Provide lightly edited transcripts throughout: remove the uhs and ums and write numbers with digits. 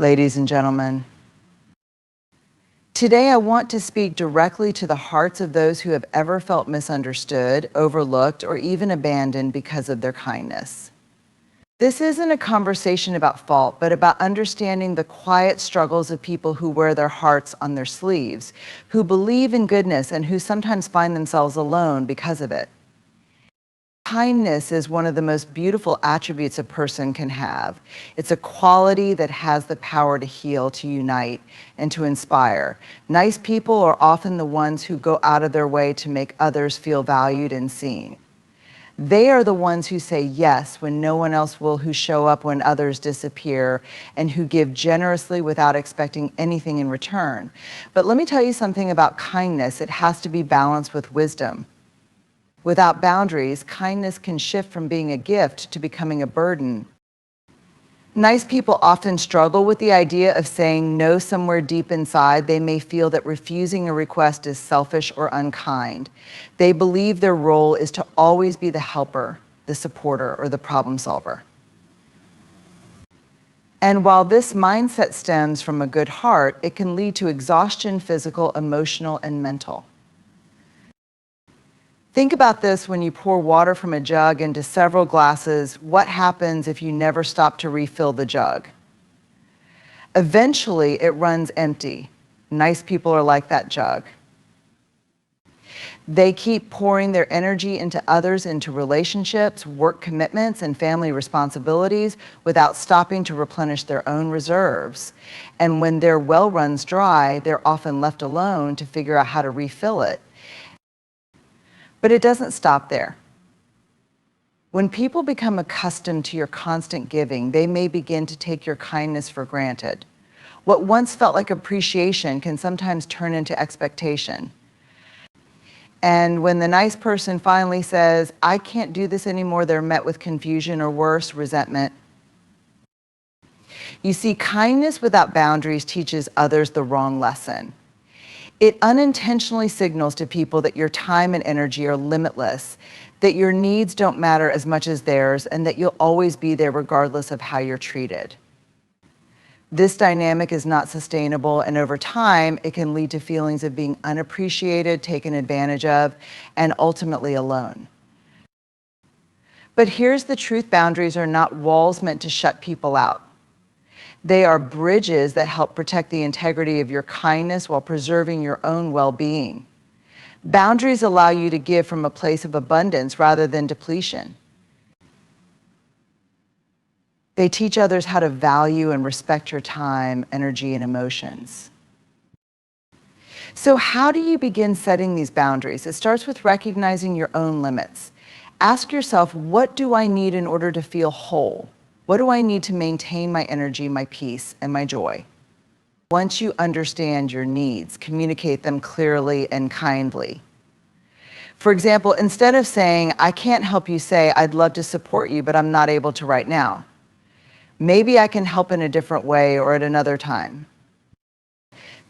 Ladies and gentlemen, today I want to speak directly to the hearts of those who have ever felt misunderstood, overlooked, or even abandoned because of their kindness. This isn't a conversation about fault, but about understanding the quiet struggles of people who wear their hearts on their sleeves, who believe in goodness and who sometimes find themselves alone because of it. Kindness is one of the most beautiful attributes a person can have. It's a quality that has the power to heal, to unite, and to inspire. Nice people are often the ones who go out of their way to make others feel valued and seen. They are the ones who say yes when no one else will, who show up when others disappear, and who give generously without expecting anything in return. But let me tell you something about kindness. It has to be balanced with wisdom. Without boundaries, kindness can shift from being a gift to becoming a burden. Nice people often struggle with the idea of saying no. Somewhere deep inside, they may feel that refusing a request is selfish or unkind. They believe their role is to always be the helper, the supporter, or the problem solver. And while this mindset stems from a good heart, it can lead to exhaustion, physical, emotional, and mental. Think about this: when you pour water from a jug into several glasses, what happens if you never stop to refill the jug? Eventually, it runs empty. Nice people are like that jug. They keep pouring their energy into others, into relationships, work commitments, and family responsibilities without stopping to replenish their own reserves. And when their well runs dry, they're often left alone to figure out how to refill it. But it doesn't stop there. When people become accustomed to your constant giving, they may begin to take your kindness for granted. What once felt like appreciation can sometimes turn into expectation. And when the nice person finally says, "I can't do this anymore," they're met with confusion, or worse, resentment. You see, kindness without boundaries teaches others the wrong lesson. It unintentionally signals to people that your time and energy are limitless, that your needs don't matter as much as theirs, and that you'll always be there regardless of how you're treated. This dynamic is not sustainable, and over time, it can lead to feelings of being unappreciated, taken advantage of, and ultimately alone. But here's the truth: boundaries are not walls meant to shut people out. They are bridges that help protect the integrity of your kindness while preserving your own well-being. Boundaries allow you to give from a place of abundance rather than depletion. They teach others how to value and respect your time, energy, and emotions. So how do you begin setting these boundaries? It starts with recognizing your own limits. Ask yourself, what do I need in order to feel whole? What do I need to maintain my energy, my peace, and my joy? Once you understand your needs, communicate them clearly and kindly. For example, instead of saying, "I can't help you," say, "I'd love to support you, but I'm not able to right now. Maybe I can help in a different way or at another time."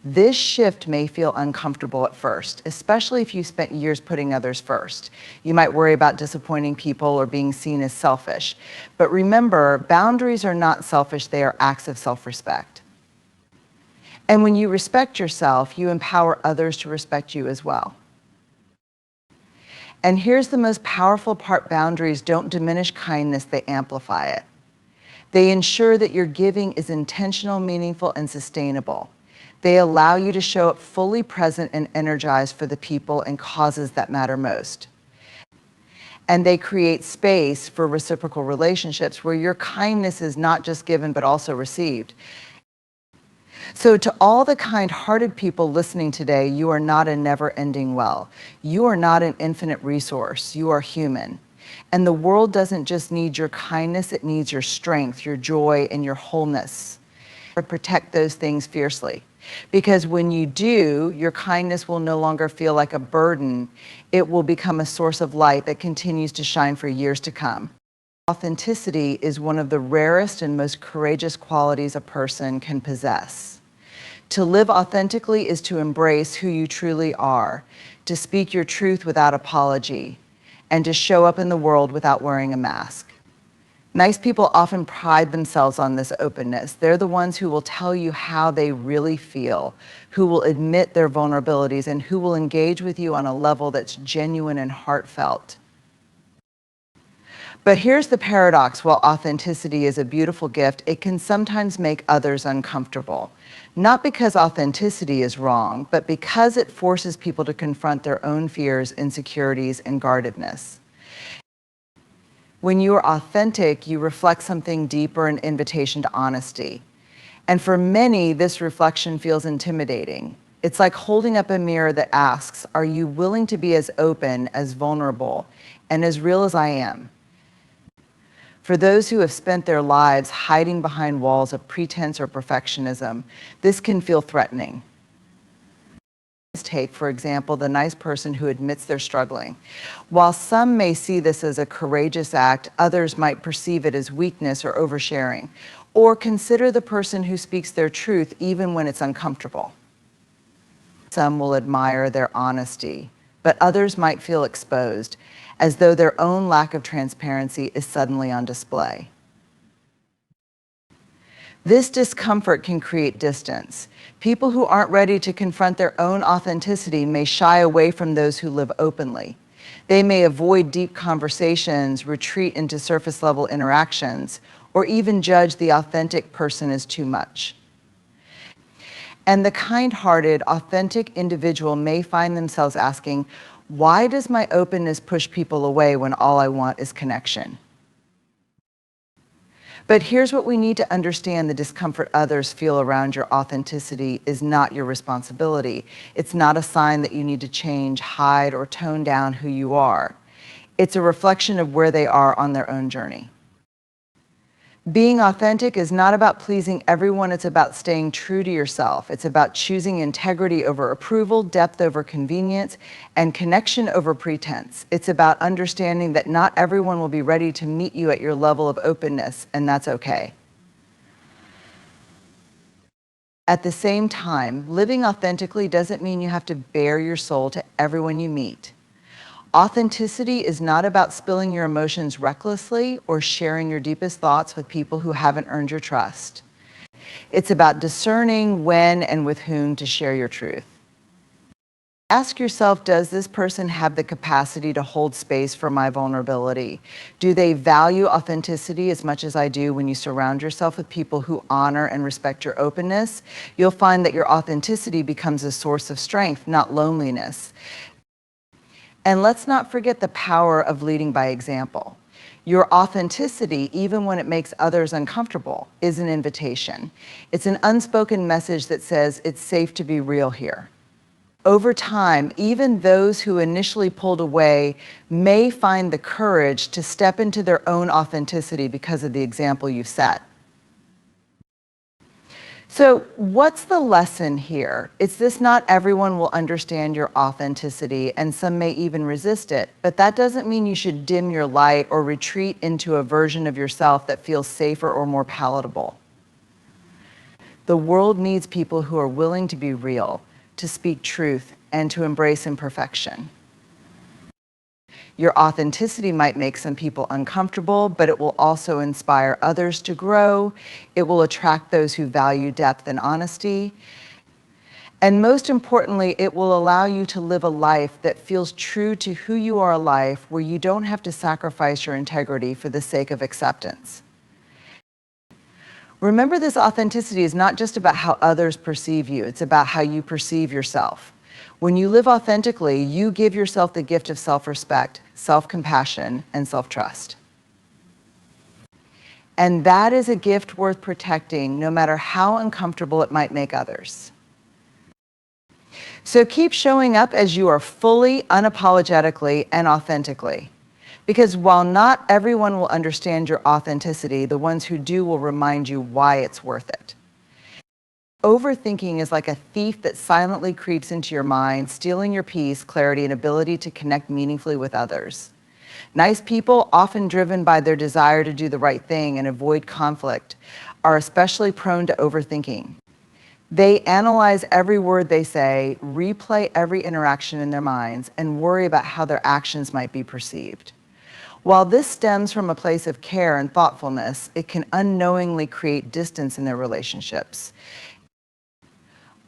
This shift may feel uncomfortable at first, especially if you spent years putting others first. You might worry about disappointing people or being seen as selfish. But remember, boundaries are not selfish, they are acts of self-respect. And when you respect yourself, you empower others to respect you as well. And here's the most powerful part: boundaries don't diminish kindness, they amplify it. They ensure that your giving is intentional, meaningful, and sustainable. They allow you to show up fully present and energized for the people and causes that matter most. And they create space for reciprocal relationships where your kindness is not just given but also received. So to all the kind-hearted people listening today, you are not a never-ending well. You are not an infinite resource. You are human. And the world doesn't just need your kindness, it needs your strength, your joy, and your wholeness. Protect those things fiercely. Because when you do, your kindness will no longer feel like a burden. It will become a source of light that continues to shine for years to come. Authenticity is one of the rarest and most courageous qualities a person can possess. To live authentically is to embrace who you truly are, to speak your truth without apology, and to show up in the world without wearing a mask. Nice people often pride themselves on this openness. They're the ones who will tell you how they really feel, who will admit their vulnerabilities, and who will engage with you on a level that's genuine and heartfelt. But here's the paradox: while authenticity is a beautiful gift, it can sometimes make others uncomfortable. Not because authenticity is wrong, but because it forces people to confront their own fears, insecurities, and guardedness. When you are authentic, you reflect something deeper, an invitation to honesty. And for many, this reflection feels intimidating. It's like holding up a mirror that asks, are you willing to be as open, as vulnerable, and as real as I am? For those who have spent their lives hiding behind walls of pretense or perfectionism, this can feel threatening. Take, for example, the nice person who admits they're struggling. While some may see this as a courageous act, others might perceive it as weakness or oversharing, or consider the person who speaks their truth even when it's uncomfortable. Some will admire their honesty, but others might feel exposed, as though their own lack of transparency is suddenly on display. This discomfort can create distance. People who aren't ready to confront their own authenticity may shy away from those who live openly. They may avoid deep conversations, retreat into surface-level interactions, or even judge the authentic person as too much. And the kind-hearted, authentic individual may find themselves asking, why does my openness push people away when all I want is connection? But here's what we need to understand: the discomfort others feel around your authenticity is not your responsibility. It's not a sign that you need to change, hide, or tone down who you are. It's a reflection of where they are on their own journey. Being authentic is not about pleasing everyone, it's about staying true to yourself. It's about choosing integrity over approval, depth over convenience, and connection over pretense. It's about understanding that not everyone will be ready to meet you at your level of openness, and that's okay. At the same time, living authentically doesn't mean you have to bare your soul to everyone you meet. Authenticity is not about spilling your emotions recklessly or sharing your deepest thoughts with people who haven't earned your trust. It's about discerning when and with whom to share your truth. Ask yourself, does this person have the capacity to hold space for my vulnerability? Do they value authenticity as much as I do? When you surround yourself with people who honor and respect your openness, you'll find that your authenticity becomes a source of strength, not loneliness. And let's not forget the power of leading by example. Your authenticity, even when it makes others uncomfortable, is an invitation. It's an unspoken message that says it's safe to be real here. Over time, even those who initially pulled away may find the courage to step into their own authenticity because of the example you've set. So what's the lesson here? It's this: not everyone will understand your authenticity, and some may even resist it, but that doesn't mean you should dim your light or retreat into a version of yourself that feels safer or more palatable. The world needs people who are willing to be real, to speak truth, and to embrace imperfection. Your authenticity might make some people uncomfortable, but it will also inspire others to grow. It will attract those who value depth and honesty. And most importantly, it will allow you to live a life that feels true to who you are, a life where you don't have to sacrifice your integrity for the sake of acceptance. Remember, this authenticity is not just about how others perceive you, it's about how you perceive yourself. When you live authentically, you give yourself the gift of self-respect, self-compassion, and self-trust. And that is a gift worth protecting, no matter how uncomfortable it might make others. So keep showing up as you are, fully, unapologetically, and authentically. Because while not everyone will understand your authenticity, the ones who do will remind you why it's worth it. Overthinking is like a thief that silently creeps into your mind, stealing your peace, clarity, and ability to connect meaningfully with others. Nice people, often driven by their desire to do the right thing and avoid conflict, are especially prone to overthinking. They analyze every word they say, replay every interaction in their minds, and worry about how their actions might be perceived. While this stems from a place of care and thoughtfulness, it can unknowingly create distance in their relationships.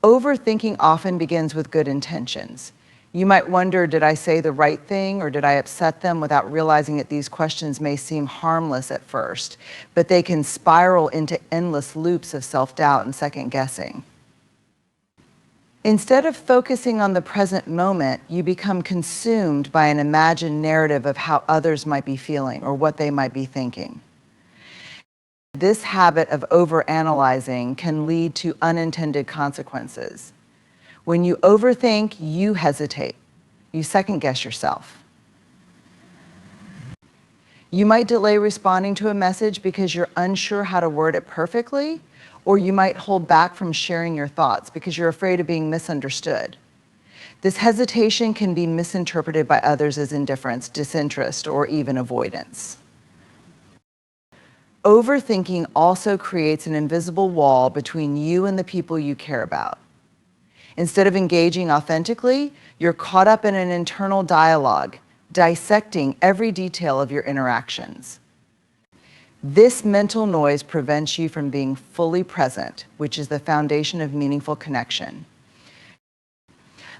Overthinking often begins with good intentions. You might wonder, did I say the right thing or did I upset them, without realizing that these questions may seem harmless at first, but they can spiral into endless loops of self-doubt and second-guessing. Instead of focusing on the present moment, you become consumed by an imagined narrative of how others might be feeling or what they might be thinking. This habit of overanalyzing can lead to unintended consequences. When you overthink, you hesitate. You second-guess yourself. You might delay responding to a message because you're unsure how to word it perfectly, or you might hold back from sharing your thoughts because you're afraid of being misunderstood. This hesitation can be misinterpreted by others as indifference, disinterest, or even avoidance. Overthinking also creates an invisible wall between you and the people you care about. Instead of engaging authentically, you're caught up in an internal dialogue, dissecting every detail of your interactions. This mental noise prevents you from being fully present, which is the foundation of meaningful connection.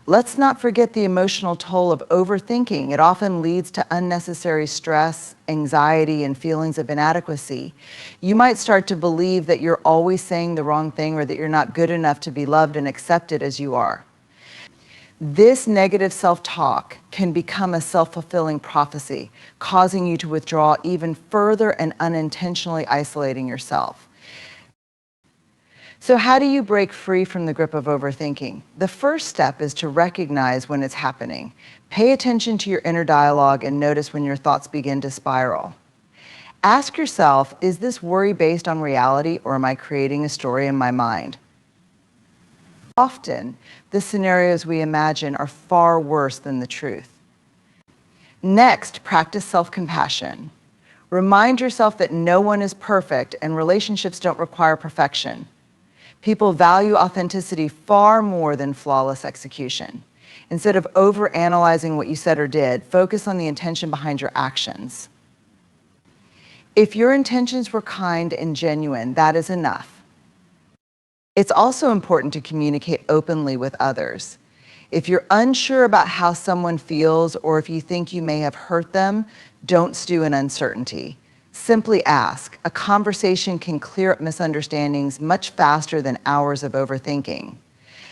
Let's not forget the emotional toll of overthinking. It often leads to unnecessary stress, anxiety, and feelings of inadequacy. You might start to believe that you're always saying the wrong thing or that you're not good enough to be loved and accepted as you are. This negative self-talk can become a self-fulfilling prophecy, causing you to withdraw even further and unintentionally isolating yourself. So how do you break free from the grip of overthinking? The first step is to recognize when it's happening. Pay attention to your inner dialogue and notice when your thoughts begin to spiral. Ask yourself, is this worry based on reality, or am I creating a story in my mind? Often, the scenarios we imagine are far worse than the truth. Next, practice self-compassion. Remind yourself that no one is perfect and relationships don't require perfection. People value authenticity far more than flawless execution. Instead of overanalyzing what you said or did, focus on the intention behind your actions. If your intentions were kind and genuine, that is enough. It's also important to communicate openly with others. If you're unsure about how someone feels, or if you think you may have hurt them, don't stew in uncertainty. Simply ask. A conversation can clear up misunderstandings much faster than hours of overthinking.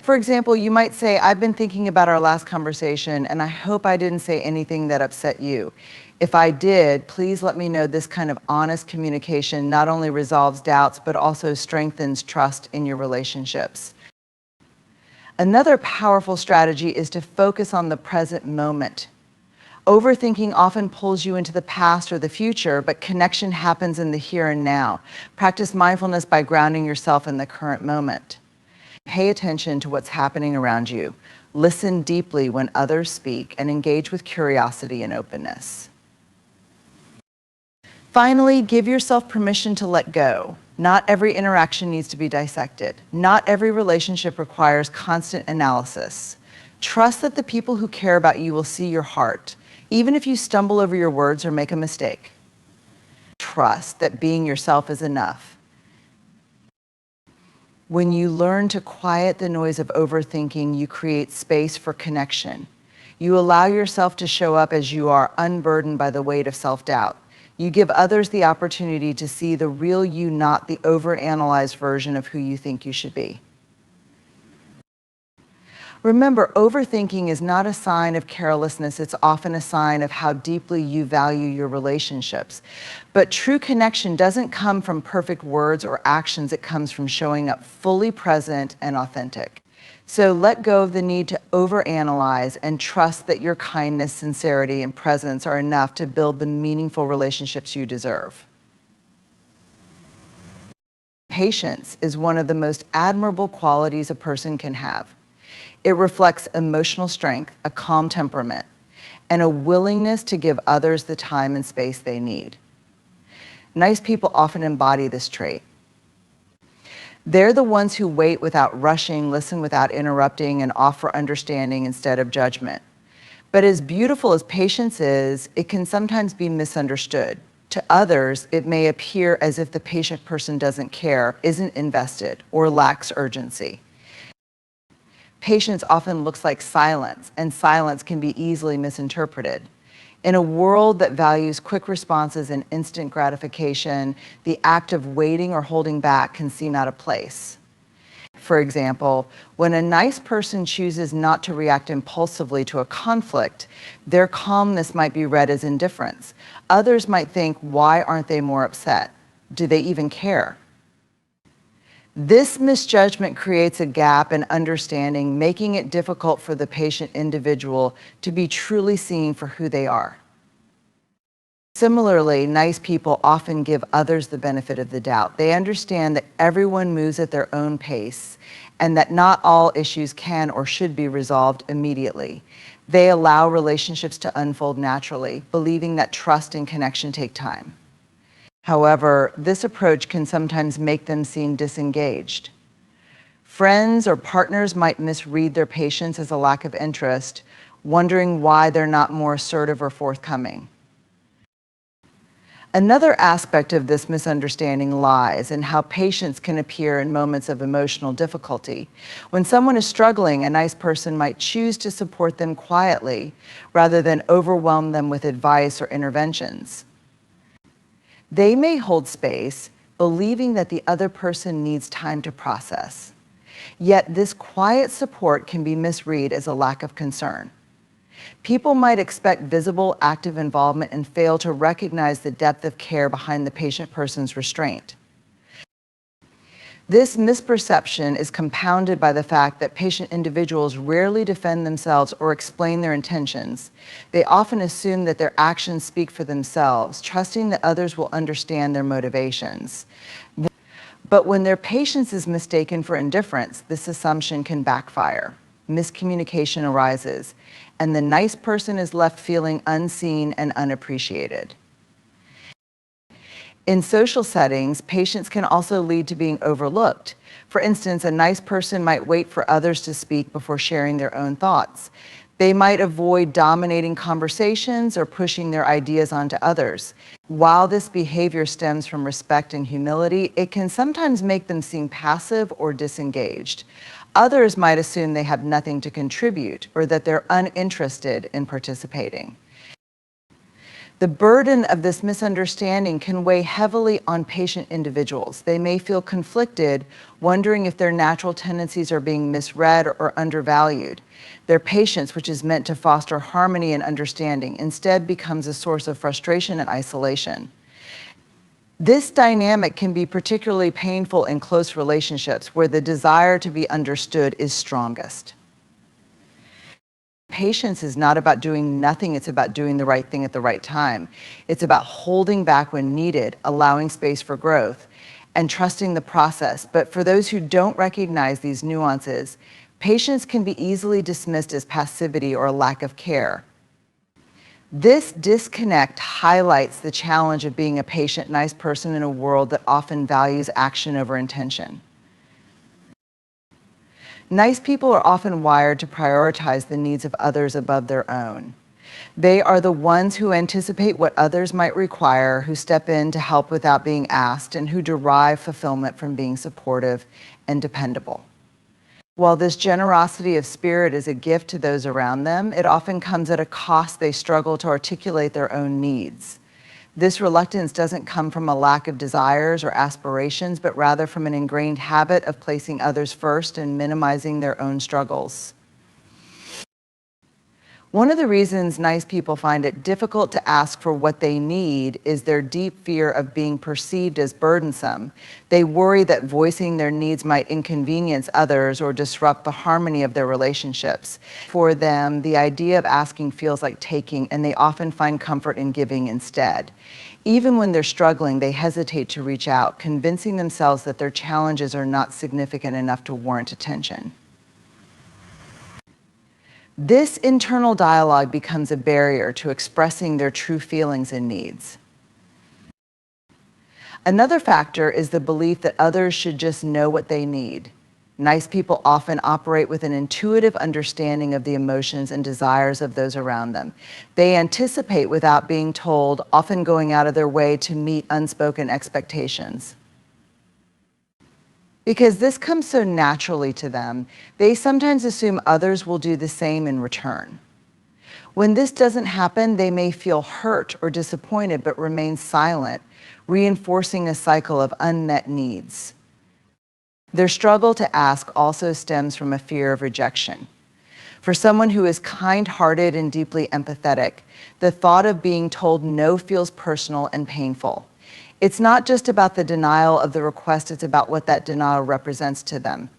For example, you might say, I've been thinking about our last conversation, and I hope I didn't say anything that upset you. If I did, please let me know. This kind of honest communication not only resolves doubts, but also strengthens trust in your relationships. Another powerful strategy is to focus on the present moment. Overthinking often pulls you into the past or the future, but connection happens in the here and now. Practice mindfulness by grounding yourself in the current moment. Pay attention to what's happening around you. Listen deeply when others speak, and engage with curiosity and openness. Finally, give yourself permission to let go. Not every interaction needs to be dissected. Not every relationship requires constant analysis. Trust that the people who care about you will see your heart, even if you stumble over your words or make a mistake. Trust that being yourself is enough. When you learn to quiet the noise of overthinking, you create space for connection. You allow yourself to show up as you are, unburdened by the weight of self-doubt. You give others the opportunity to see the real you, not the overanalyzed version of who you think you should be. Remember, overthinking is not a sign of carelessness. It's often a sign of how deeply you value your relationships. But true connection doesn't come from perfect words or actions. It comes from showing up fully present and authentic. So let go of the need to overanalyze and trust that your kindness, sincerity, and presence are enough to build the meaningful relationships you deserve. Patience is one of the most admirable qualities a person can have. It reflects emotional strength, a calm temperament, and a willingness to give others the time and space they need. Nice people often embody this trait. They're the ones who wait without rushing, listen without interrupting, and offer understanding instead of judgment. But as beautiful as patience is, it can sometimes be misunderstood. To others, it may appear as if the patient person doesn't care, isn't invested, or lacks urgency. Patience often looks like silence, and silence can be easily misinterpreted. In a world that values quick responses and instant gratification, the act of waiting or holding back can seem out of place. For example, when a nice person chooses not to react impulsively to a conflict, their calmness might be read as indifference. Others might think, why aren't they more upset? Do they even care? This misjudgment creates a gap in understanding, making it difficult for the patient individual to be truly seen for who they are. Similarly, nice people often give others the benefit of the doubt. They understand that everyone moves at their own pace and that not all issues can or should be resolved immediately. They allow relationships to unfold naturally, believing that trust and connection take time. However, this approach can sometimes make them seem disengaged. Friends or partners might misread their patience as a lack of interest, wondering why they're not more assertive or forthcoming. Another aspect of this misunderstanding lies in how patience can appear in moments of emotional difficulty. When someone is struggling, a nice person might choose to support them quietly rather than overwhelm them with advice or interventions. They may hold space, believing that the other person needs time to process. Yet this quiet support can be misread as a lack of concern. People might expect visible, active involvement and fail to recognize the depth of care behind the patient person's restraint. This misperception is compounded by the fact that patient individuals rarely defend themselves or explain their intentions. They often assume that their actions speak for themselves, trusting that others will understand their motivations. But when their patience is mistaken for indifference, this assumption can backfire. Miscommunication arises, and the nice person is left feeling unseen and unappreciated. In social settings, patience can also lead to being overlooked. For instance, a nice person might wait for others to speak before sharing their own thoughts. They might avoid dominating conversations or pushing their ideas onto others. While this behavior stems from respect and humility, it can sometimes make them seem passive or disengaged. Others might assume they have nothing to contribute or that they're uninterested in participating. The burden of this misunderstanding can weigh heavily on patient individuals. They may feel conflicted, wondering if their natural tendencies are being misread or undervalued. Their patience, which is meant to foster harmony and understanding, instead becomes a source of frustration and isolation. This dynamic can be particularly painful in close relationships where the desire to be understood is strongest. Patience is not about doing nothing, it's about doing the right thing at the right time. It's about holding back when needed, allowing space for growth, and trusting the process. But for those who don't recognize these nuances, patience can be easily dismissed as passivity or a lack of care. This disconnect highlights the challenge of being a patient, nice person in a world that often values action over intention. Nice people are often wired to prioritize the needs of others above their own. They are the ones who anticipate what others might require, who step in to help without being asked, and who derive fulfillment from being supportive and dependable. While this generosity of spirit is a gift to those around them, it often comes at a cost. They struggle to articulate their own needs. This reluctance doesn't come from a lack of desires or aspirations, but rather from an ingrained habit of placing others first and minimizing their own struggles. One of the reasons nice people find it difficult to ask for what they need is their deep fear of being perceived as burdensome. They worry that voicing their needs might inconvenience others or disrupt the harmony of their relationships. For them, the idea of asking feels like taking, and they often find comfort in giving instead. Even when they're struggling, they hesitate to reach out, convincing themselves that their challenges are not significant enough to warrant attention. This internal dialogue becomes a barrier to expressing their true feelings and needs. Another factor is the belief that others should just know what they need. Nice people often operate with an intuitive understanding of the emotions and desires of those around them. They anticipate without being told, often going out of their way to meet unspoken expectations. Because this comes so naturally to them, they sometimes assume others will do the same in return. When this doesn't happen, they may feel hurt or disappointed but remain silent, reinforcing a cycle of unmet needs. Their struggle to ask also stems from a fear of rejection. For someone who is kind-hearted and deeply empathetic, the thought of being told no feels personal and painful. It's not just about the denial of the request, it's about what that denial represents to them.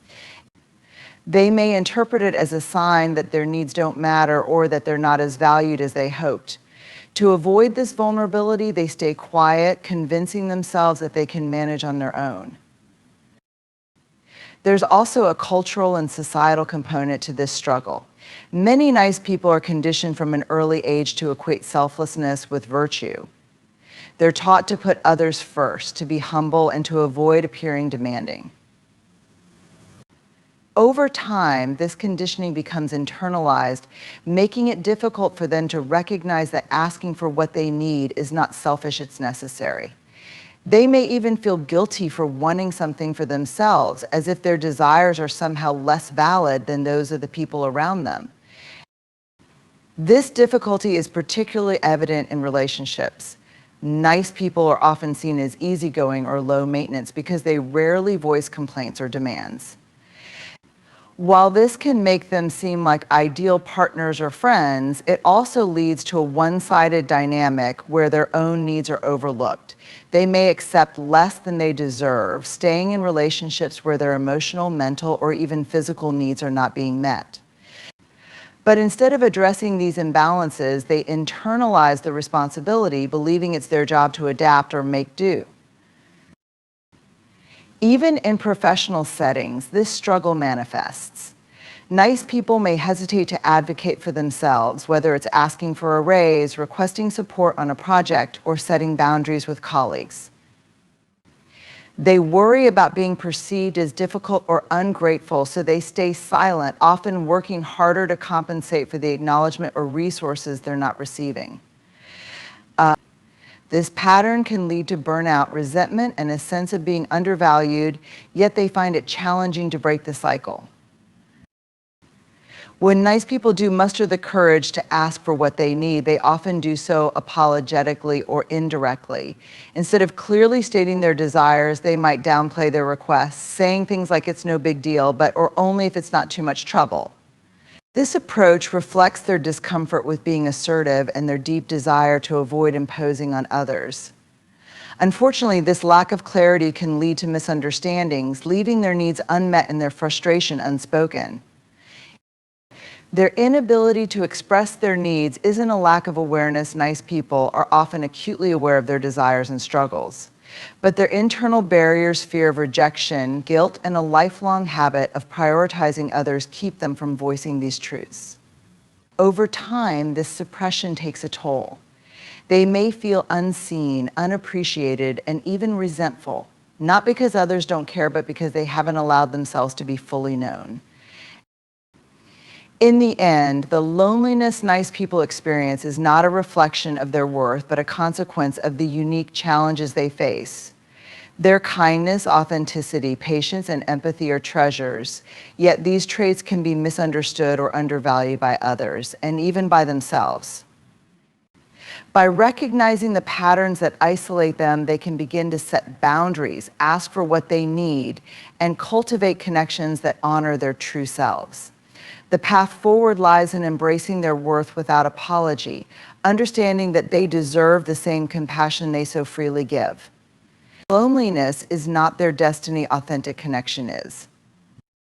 They may interpret it as a sign that their needs don't matter or that they're not as valued as they hoped. To avoid this vulnerability, they stay quiet, convincing themselves that they can manage on their own. There's also a cultural and societal component to this struggle. Many nice people are conditioned from an early age to equate selflessness with virtue. They're taught to put others first, to be humble, and to avoid appearing demanding. Over time, this conditioning becomes internalized, making it difficult for them to recognize that asking for what they need is not selfish, it's necessary. They may even feel guilty for wanting something for themselves, as if their desires are somehow less valid than those of the people around them. This difficulty is particularly evident in relationships. Nice people are often seen as easygoing or low maintenance because they rarely voice complaints or demands. While this can make them seem like ideal partners or friends, it also leads to a one-sided dynamic where their own needs are overlooked. They may accept less than they deserve, staying in relationships where their emotional, mental, or even physical needs are not being met. But instead of addressing these imbalances, they internalize the responsibility, believing it's their job to adapt or make do. Even in professional settings, this struggle manifests. Nice people may hesitate to advocate for themselves, whether it's asking for a raise, requesting support on a project, or setting boundaries with colleagues. They worry about being perceived as difficult or ungrateful, so they stay silent, often working harder to compensate for the acknowledgement or resources they're not receiving. This pattern can lead to burnout, resentment, and a sense of being undervalued, yet they find it challenging to break the cycle. When nice people do muster the courage to ask for what they need, they often do so apologetically or indirectly. Instead of clearly stating their desires, they might downplay their requests, saying things like it's no big deal, or only if it's not too much trouble. This approach reflects their discomfort with being assertive and their deep desire to avoid imposing on others. Unfortunately, this lack of clarity can lead to misunderstandings, leaving their needs unmet and their frustration unspoken. Their inability to express their needs isn't a lack of awareness. Nice people are often acutely aware of their desires and struggles. But their internal barriers, fear of rejection, guilt, and a lifelong habit of prioritizing others keep them from voicing these truths. Over time, this suppression takes a toll. They may feel unseen, unappreciated, and even resentful, not because others don't care, but because they haven't allowed themselves to be fully known. In the end, the loneliness nice people experience is not a reflection of their worth, but a consequence of the unique challenges they face. Their kindness, authenticity, patience, and empathy are treasures, yet these traits can be misunderstood or undervalued by others, and even by themselves. By recognizing the patterns that isolate them, they can begin to set boundaries, ask for what they need, and cultivate connections that honor their true selves. The path forward lies in embracing their worth without apology, understanding that they deserve the same compassion they so freely give. Loneliness is not their destiny, authentic connection is.